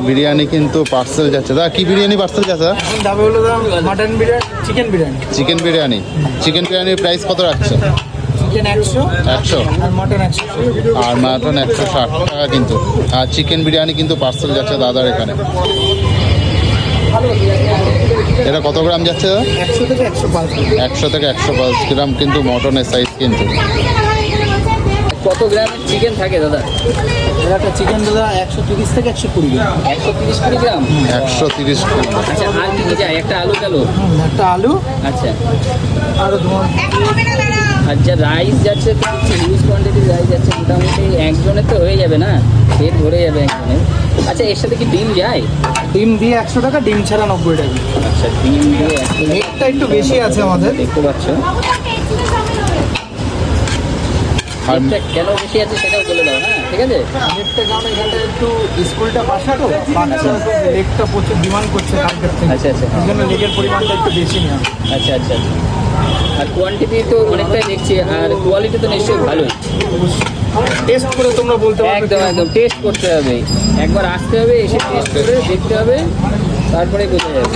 বিরিয়ানি কিন্তু পার্সেল যাচ্ছে। দাদা কি বিরিয়ানি পার্সেল যাচ্ছে? এখন দাম হলো mutton biryani, chicken biryani. Chicken biryani. Chicken বিরিয়ানির প্রাইস কত রাখছে? চিকেন 100 আর মাটন 100। আর মাটন 160 টাকা কিন্তু। আর চিকেন বিরিয়ানি কিন্তু পার্সেল যাচ্ছে দাদার এখানে। এটা কত গ্রাম যাচ্ছে দাদা? 100 থেকে 105। 100 থেকে 105 গ্রাম কিন্তু মটনের সাইজ কিন্তু। কত গ্রামের চিকেন থাকে দাদা? একটা চিকেন দাদা 130 থেকে 120 গ্রাম। 130 গ্রাম। 130 গ্রাম। আচ্ছা, আর কি কি যায়? একটা আলু টালু? একটা আলু। আচ্ছা, আর তোমার আর যা রাইস যাচ্ছে তো হিউজ কোয়ান্টিটির রাইস যাচ্ছে, মোটামুটি একজনের তো হয়ে যাবে না, পেট ভরে যাবে একজনের। আচ্ছা, এর সাথে কি ডিম যায়? ডিম দিয়ে 100 টাকা, ডিম ছাড়া 90 টাকা। আচ্ছা, ডিম দিয়ে রেটটা একটু বেশি আছে আমাদের, দেখতে পাচ্ছ। আর রেটটা কেন বেশি আছে সেটাও বলে দাও। হ্যাঁ, ঠিক আছে। রেটটা কারণ এখানটা একটু স্কুলটা বাসা তো, বাচ্চা লেগটা প্রচুর ডিমান্ড করছে কালকের থেকে। আচ্ছা আচ্ছা এই জন্য লেগের পরিমাণটা একটু বেশি নেওয়া। আচ্ছা আচ্ছা আচ্ছা। আর কোয়ান্টিটি তো অনেকটাই দেখছি, আর কোয়ালিটি তো নিশ্চয়ই ভালোই। টেস্ট করে তোমরা বলতে পারবে। একদম একদম টেস্ট করতে হবে, একবার আসতে হবে, এসে টেস্ট করে দেখতে হবে, তারপরে বোঝা যাবে।